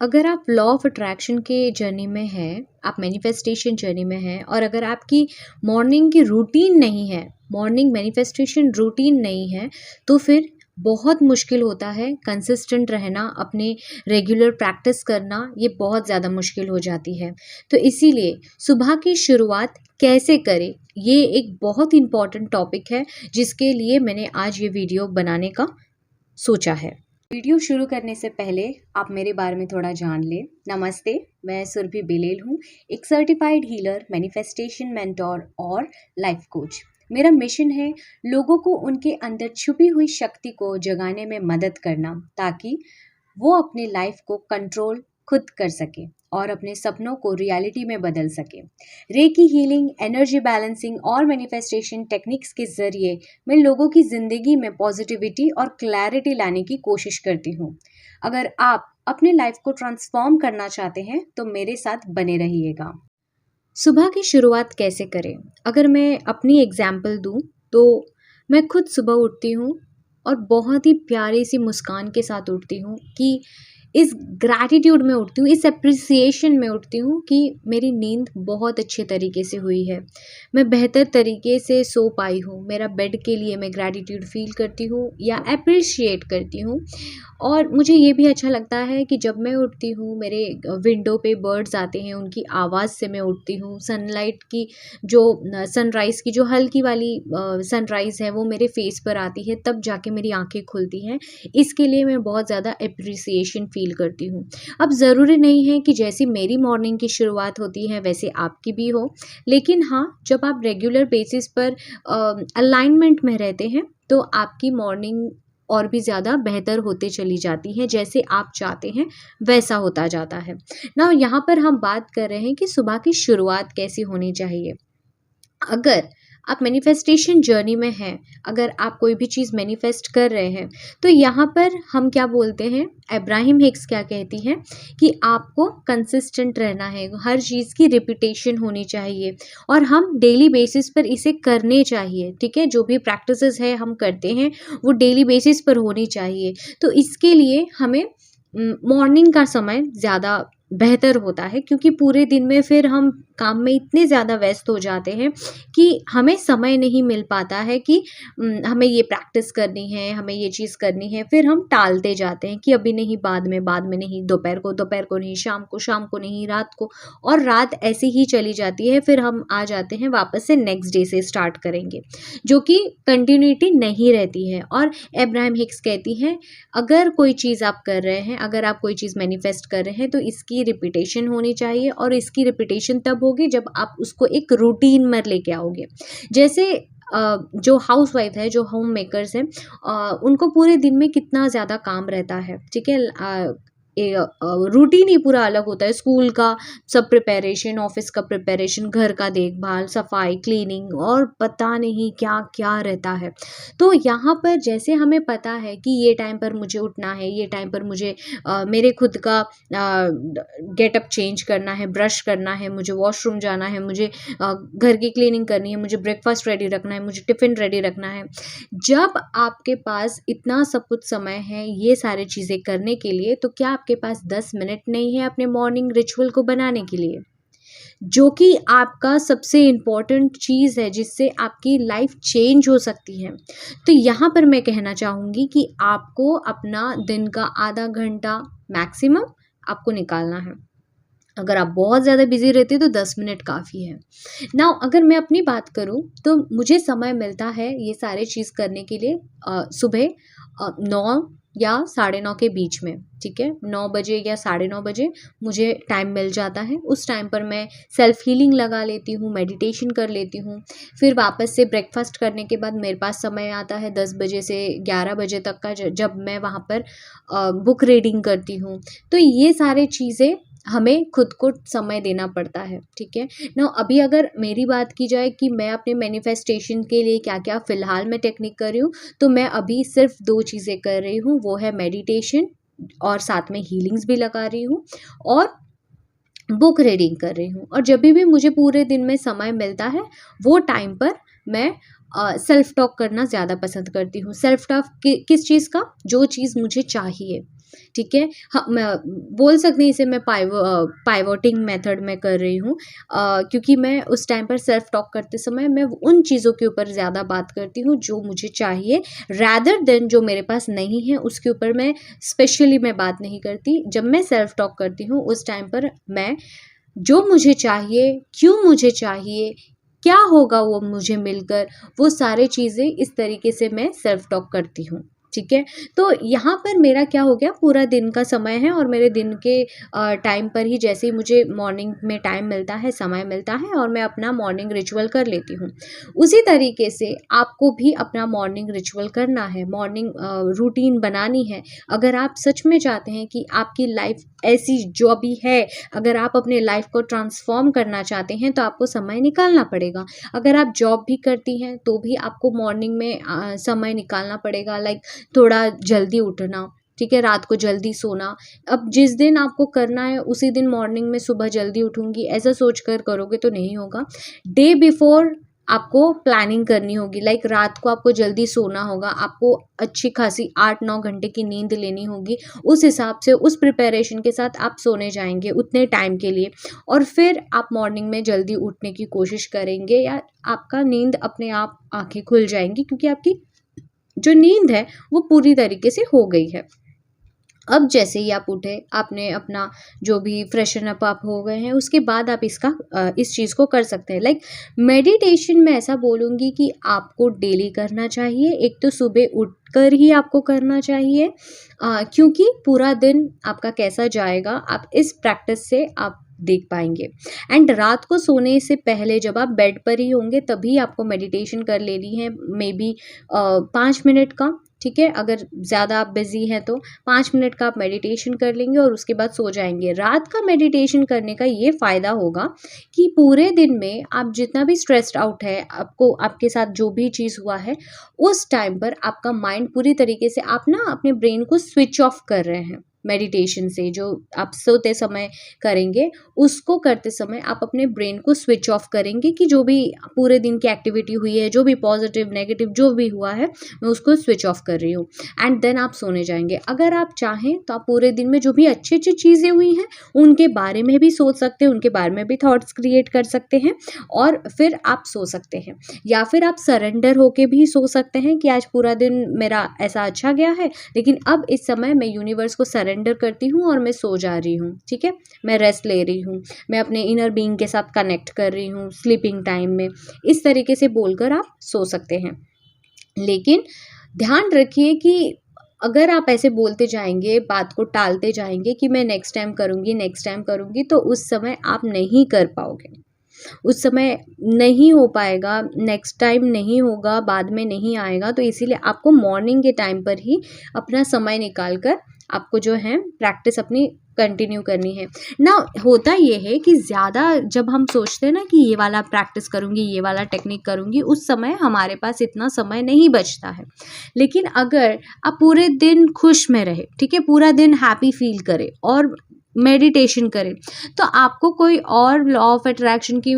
अगर आप law of attraction के जर्नी में हैं, आप मैनिफेस्टेशन जर्नी में हैं और अगर आपकी मॉर्निंग की रूटीन नहीं है, मॉर्निंग मैनिफेस्टेशन रूटीन नहीं है, तो फिर बहुत मुश्किल होता है कंसिस्टेंट रहना, अपने रेगुलर प्रैक्टिस करना, ये बहुत ज़्यादा मुश्किल हो जाती है। तो इसीलिए सुबह की शुरुआत कैसे करें, ये एक बहुत इम्पॉर्टेंट टॉपिक है जिसके लिए मैंने आज ये वीडियो बनाने का सोचा है। वीडियो शुरू करने से पहले आप मेरे बारे में थोड़ा जान लें। नमस्ते, मैं सुरभि बिलेल हूँ, एक सर्टिफाइड हीलर, मैनिफेस्टेशन मेंटोर और लाइफ कोच। मेरा मिशन है लोगों को उनके अंदर छुपी हुई शक्ति को जगाने में मदद करना, ताकि वो अपनी लाइफ को कंट्रोल खुद कर सके और अपने सपनों को रियलिटी में बदल सके। रेकी हीलिंग, एनर्जी बैलेंसिंग और मैनिफेस्टेशन टेक्निक्स के ज़रिए मैं लोगों की ज़िंदगी में पॉजिटिविटी और क्लैरिटी लाने की कोशिश करती हूँ। अगर आप अपने लाइफ को ट्रांसफॉर्म करना चाहते हैं तो मेरे साथ बने रहिएगा। सुबह की शुरुआत कैसे करें? अगर मैं अपनी एग्जाम्पल दूँ तो मैं खुद सुबह उठती हूँ और बहुत ही प्यारी सी मुस्कान के साथ उठती हूँ कि इस ग्रैटिट्यूड में उठती हूँ, इस एप्रिसिएशन में उठती हूँ कि मेरी नींद बहुत अच्छे तरीके से हुई है, मैं बेहतर तरीके से सो पाई हूँ, मेरा बेड के लिए मैं ग्रैटिट्यूड फील करती हूँ या अप्रिशिएट करती हूँ। और मुझे ये भी अच्छा लगता है कि जब मैं उठती हूँ, मेरे विंडो पे बर्ड्स आते हैं, उनकी आवाज़ से मैं उठती हूँ, सनलाइट की जो सनराइज़ की जो हल्की वाली सनराइज़ है वो मेरे फेस पर आती है, तब जाके मेरी आंखें खुलती हैं। इसके लिए मैं बहुत ज़्यादा एप्रिसिएशन फील करती हूँ। अब ज़रूरी नहीं है कि जैसी मेरी मॉर्निंग की शुरुआत होती है वैसे आपकी भी हो, लेकिन हाँ, जब आप रेगुलर बेसिस पर अलाइनमेंट में रहते हैं तो आपकी मॉर्निंग और भी ज़्यादा बेहतर होते चली जाती है, जैसे आप चाहते हैं वैसा होता जाता है ना। यहाँ पर हम बात कर रहे हैं कि सुबह की शुरुआत कैसी होनी चाहिए। अगर आप मैनिफेस्टेशन जर्नी में हैं, अगर आप कोई भी चीज़ मैनिफेस्ट कर रहे हैं, तो यहाँ पर हम क्या बोलते हैं, अब्राहम हिक्स क्या कहती हैं कि आपको कंसिस्टेंट रहना है, हर चीज़ की रिपीटेशन होनी चाहिए और हम डेली बेसिस पर इसे करने चाहिए। ठीक है, जो भी प्रैक्टिसेस है हम करते हैं वो डेली बेसिस पर होनी चाहिए। तो इसके लिए हमें मॉर्निंग का समय ज़्यादा बेहतर होता है, क्योंकि पूरे दिन में फिर हम काम में इतने ज़्यादा व्यस्त हो जाते हैं कि हमें समय नहीं मिल पाता है कि हमें ये प्रैक्टिस करनी है, हमें ये चीज़ करनी है, फिर हम टालते जाते हैं कि अभी नहीं, बाद में नहीं, दोपहर को नहीं, शाम को नहीं, रात को, और रात ऐसे ही चली जाती है। फिर हम आ जाते हैं वापस से नेक्स्ट डे से स्टार्ट करेंगे, जो कि कंटिन्यूटी नहीं रहती है। और अब्राहम हिक्स कहती हैं, अगर कोई चीज़ आप कर रहे हैं, अगर आप कोई चीज़ मैनिफेस्ट कर रहे हैं तो इसकी रिपीटेशन होनी चाहिए, और इसकी रिपीटेशन तब होगी जब आप उसको एक रूटीन में लेके आओगे। जैसे जो हाउस वाइफ है, जो होम मेकर्स हैं, उनको पूरे दिन में कितना ज़्यादा काम रहता है। ठीक है, रूटीन ही पूरा अलग होता है, स्कूल का सब प्रिपरेशन, ऑफिस का प्रिपरेशन, घर का देखभाल, सफाई, क्लीनिंग और पता नहीं क्या क्या रहता है। तो यहाँ पर जैसे हमें पता है कि ये टाइम पर मुझे उठना है, ये टाइम पर मुझे मेरे खुद का गेटअप चेंज करना है, ब्रश करना है, मुझे वॉशरूम जाना है, मुझे घर की क्लीनिंग करनी है, मुझे ब्रेकफास्ट रेडी रखना है, मुझे टिफ़िन रेडी रखना है। जब आपके पास इतना सब कुछ समय है ये सारी चीज़ें करने के लिए, तो क्या आपके पास 10 मिनट नहीं है अपने मॉर्निंग रिचुअल को बनाने के लिए, जो कि आपका सबसे इम्पॉर्टेंट चीज़ है, जिससे आपकी लाइफ चेंज हो सकती है। तो यहाँ पर मैं कहना चाहूँगी कि आपको अपना दिन का आधा घंटा मैक्सिमम आपको निकालना है। अगर आप बहुत ज़्यादा बिज़ी रहते हैं तो 10 मिनट काफ़ी है। नाउ अगर मैं अपनी बात करूँ तो मुझे समय मिलता है ये सारे चीज़ करने के लिए सुबह 9 या 9:30 के बीच में। ठीक है, 9 बजे या 9:30 बजे मुझे टाइम मिल जाता है। उस टाइम पर मैं सेल्फ हीलिंग लगा लेती हूँ, मेडिटेशन कर लेती हूँ। फिर वापस से ब्रेकफास्ट करने के बाद मेरे पास समय आता है 10 बजे से 11 बजे तक का, जब मैं वहाँ पर बुक रीडिंग करती हूँ। तो ये सारे चीज़ें हमें खुद को समय देना पड़ता है। ठीक है ना। अभी अगर मेरी बात की जाए कि मैं अपने मैनिफेस्टेशन के लिए क्या क्या फ़िलहाल मैं टेक्निक कर रही हूँ, तो मैं अभी सिर्फ 2 चीज़ें कर रही हूँ, वो है मेडिटेशन और साथ में हीलिंग्स भी लगा रही हूँ और बुक रीडिंग कर रही हूँ। और जब भी मुझे पूरे दिन में समय मिलता है वो टाइम पर मैं सेल्फ टॉक करना ज़्यादा पसंद करती हूँ। सेल्फ टॉक किस चीज़ का? जो चीज़ मुझे चाहिए। ठीक है। हाँ, मैं बोल सकते हैं इसे मैं पाइवोटिंग मेथड में कर रही हूँ, क्योंकि मैं उस टाइम पर सेल्फ टॉक करते समय मैं उन चीज़ों के ऊपर ज़्यादा बात करती हूँ जो मुझे चाहिए, रैदर देन जो मेरे पास नहीं है उसके ऊपर मैं स्पेशली मैं बात नहीं करती। जब मैं सेल्फ टॉक करती हूँ उस टाइम पर मैं जो मुझे चाहिए, क्यों मुझे चाहिए, क्या होगा वो मुझे मिलकर, वो सारी चीज़ें इस तरीके से मैं सेल्फ टॉक करती हूँ। ठीक है। तो यहाँ पर मेरा क्या हो गया, पूरा दिन का समय है और मेरे दिन के टाइम पर ही जैसे ही मुझे मॉर्निंग में टाइम मिलता है, समय मिलता है और मैं अपना मॉर्निंग रिचुअल कर लेती हूँ। उसी तरीके से आपको भी अपना मॉर्निंग रिचुअल करना है, मॉर्निंग रूटीन बनानी है। अगर आप सच में चाहते हैं कि आपकी लाइफ ऐसी जो भी है, अगर आप अपने लाइफ को ट्रांसफॉर्म करना चाहते हैं तो आपको समय निकालना पड़ेगा। अगर आप जॉब भी करती हैं तो भी आपको मॉर्निंग में समय निकालना पड़ेगा, लाइक थोड़ा जल्दी उठना, ठीक है, रात को जल्दी सोना। अब जिस दिन आपको करना है उसी दिन मॉर्निंग में सुबह जल्दी उठूंगी ऐसा सोच कर करोगे तो नहीं होगा। डे बिफोर आपको प्लानिंग करनी होगी, लाइक रात को आपको जल्दी सोना होगा, आपको अच्छी खासी 8-9 घंटे की नींद लेनी होगी। उस हिसाब से उस प्रिपरेशन के साथ आप सोने जाएंगे उतने टाइम के लिए, और फिर आप मॉर्निंग में जल्दी उठने की कोशिश करेंगे या आपका नींद अपने आप आंखें खुल जाएंगी, क्योंकि आपकी जो नींद है वो पूरी तरीके से हो गई है। अब जैसे ही आप उठे, आपने अपना जो भी फ्रेशन अप आप हो गए हैं, उसके बाद आप इस चीज़ को कर सकते हैं। लाइक मेडिटेशन में ऐसा बोलूँगी कि आपको डेली करना चाहिए। एक तो सुबह उठकर ही आपको करना चाहिए, क्योंकि पूरा दिन आपका कैसा जाएगा आप इस प्रैक्टिस से आप देख पाएंगे। एंड रात को सोने से पहले जब आप बेड पर ही होंगे तभी आपको मेडिटेशन कर लेनी है, मे बी 5 मिनट का, ठीक है। अगर ज़्यादा आप बिजी हैं तो 5 मिनट का आप मेडिटेशन कर लेंगे और उसके बाद सो जाएंगे। रात का मेडिटेशन करने का ये फ़ायदा होगा कि पूरे दिन में आप जितना भी स्ट्रेस्ड आउट है, आपको आपके साथ जो भी चीज़ हुआ है, उस टाइम पर आपका माइंड पूरी तरीके से आप ना अपने ब्रेन को स्विच ऑफ कर रहे हैं। मेडिटेशन से जो आप सोते समय करेंगे, उसको करते समय आप अपने ब्रेन को स्विच ऑफ करेंगे कि जो भी पूरे दिन की एक्टिविटी हुई है, जो भी पॉजिटिव नेगेटिव जो भी हुआ है, मैं उसको स्विच ऑफ कर रही हूँ। एंड देन आप सोने जाएंगे। अगर आप चाहें तो आप पूरे दिन में जो भी अच्छी अच्छी चीज़ें हुई हैं उनके बारे में भी सोच सकते हैं, उनके बारे में भी थॉट्स क्रिएट कर सकते हैं और फिर आप सो सकते हैं। या फिर आप सरेंडर होके भी सो सकते हैं कि आज पूरा दिन मेरा ऐसा अच्छा गया है, लेकिन अब इस समय मैं यूनिवर्स को सरेंडर करती हूँ और मैं सो जा रही हूँ। ठीक है, मैं रेस्ट ले रही हूँ, मैं अपने इनर बीइंग के साथ कनेक्ट कर रही हूँ स्लीपिंग टाइम में। इस तरीके से बोलकर आप सो सकते हैं। लेकिन ध्यान रखिए कि अगर आप ऐसे बोलते जाएंगे, बात को टालते जाएंगे कि मैं नेक्स्ट टाइम करूँगी, नेक्स्ट टाइम करूँगी, तो उस समय आप नहीं कर पाओगे, उस समय नहीं हो पाएगा, नेक्स्ट टाइम नहीं होगा, बाद में नहीं आएगा। तो इसीलिए आपको मॉर्निंग के टाइम पर ही अपना समय निकाल कर आपको जो है प्रैक्टिस अपनी कंटिन्यू करनी है ना। होता ये है कि ज़्यादा जब हम सोचते हैं ना कि ये वाला प्रैक्टिस करूँगी, ये वाला टेक्निक करूँगी, उस समय हमारे पास इतना समय नहीं बचता है। लेकिन अगर आप पूरे दिन खुश में रहे, ठीक है, पूरा दिन हैप्पी फील करें और मेडिटेशन करें, तो आपको कोई और लॉ ऑफ अट्रैक्शन की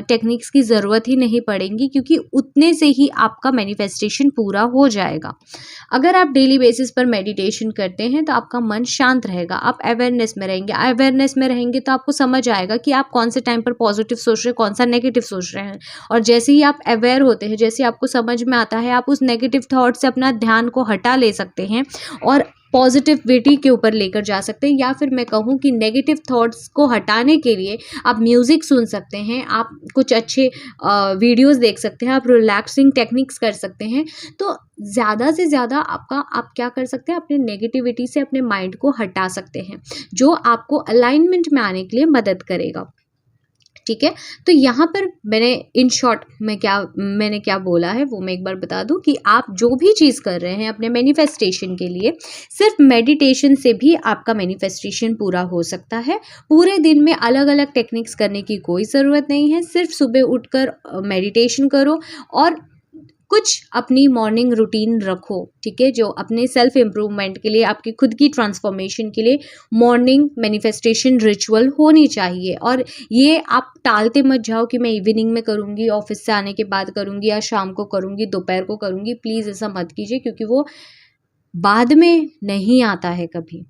टेक्निक्स की ज़रूरत ही नहीं पड़ेगी, क्योंकि उतने से ही आपका मैनिफेस्टेशन पूरा हो जाएगा। अगर आप डेली बेसिस पर मेडिटेशन करते हैं तो आपका मन शांत रहेगा, आप अवेयरनेस में रहेंगे। अवेयरनेस में रहेंगे तो आपको समझ आएगा कि आप कौन से टाइम पर पॉजिटिव सोच रहे हैं, कौन सा नेगेटिव सोच रहे हैं। और जैसे ही आप अवेयर होते हैं, जैसे आपको समझ में आता है, आप उस नेगेटिव थॉट से अपना ध्यान को हटा ले सकते हैं और पॉजिटिविटी के ऊपर लेकर जा सकते हैं। या फिर मैं कहूँ कि नेगेटिव थॉट्स को हटाने के लिए आप म्यूज़िक सुन सकते हैं, आप कुछ अच्छे वीडियोस देख सकते हैं, आप रिलैक्सिंग टेक्निक्स कर सकते हैं। तो ज़्यादा से ज़्यादा आप क्या कर सकते हैं, अपने नेगेटिविटी से अपने माइंड को हटा सकते हैं, जो आपको अलाइनमेंट में आने के लिए मदद करेगा। ठीक है, तो यहाँ पर मैंने इन शॉर्ट मैंने क्या बोला है वो मैं एक बार बता दूं कि आप जो भी चीज़ कर रहे हैं अपने मैनिफेस्टेशन के लिए, सिर्फ मेडिटेशन से भी आपका मैनिफेस्टेशन पूरा हो सकता है। पूरे दिन में अलग अलग टेक्निक्स करने की कोई ज़रूरत नहीं है, सिर्फ सुबह उठकर मेडिटेशन करो और कुछ अपनी मॉर्निंग रूटीन रखो, ठीक है, जो अपने सेल्फ इम्प्रूवमेंट के लिए, आपकी खुद की ट्रांसफॉर्मेशन के लिए मॉर्निंग मैनिफेस्टेशन रिचुअल होनी चाहिए। और ये आप टालते मत जाओ कि मैं इवनिंग में करूँगी, ऑफिस से आने के बाद करूँगी, या शाम को करूँगी, दोपहर को करूँगी। प्लीज़ ऐसा मत कीजिए, क्योंकि वो बाद में नहीं आता है कभी।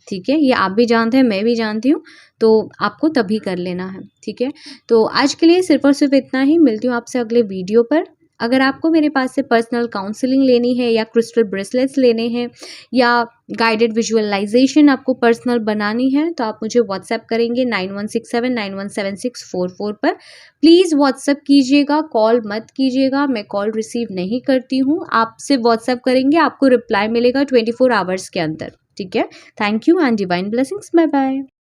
ठीक है, ये आप भी जानते हैं, मैं भी जानती हूँ, तो आपको तभी कर लेना है, ठीक है। तो आज के लिए सिर्फ और सिर्फ इतना ही, मिलती हूँ आपसे अगले वीडियो पर। अगर आपको मेरे पास से पर्सनल काउंसलिंग लेनी है या क्रिस्टल ब्रेसलेट्स लेने हैं या गाइडेड विजुअलाइजेशन आपको पर्सनल बनानी है, तो आप मुझे व्हाट्सएप करेंगे 9167917644 पर। प्लीज़ व्हाट्सएप कीजिएगा, कॉल मत कीजिएगा, मैं कॉल रिसीव नहीं करती हूँ। आप सिर्फ व्हाट्सएप करेंगे, आपको रिप्लाई मिलेगा 24 आवर्स के अंदर, ठीक है। Thank you and divine blessings, bye bye.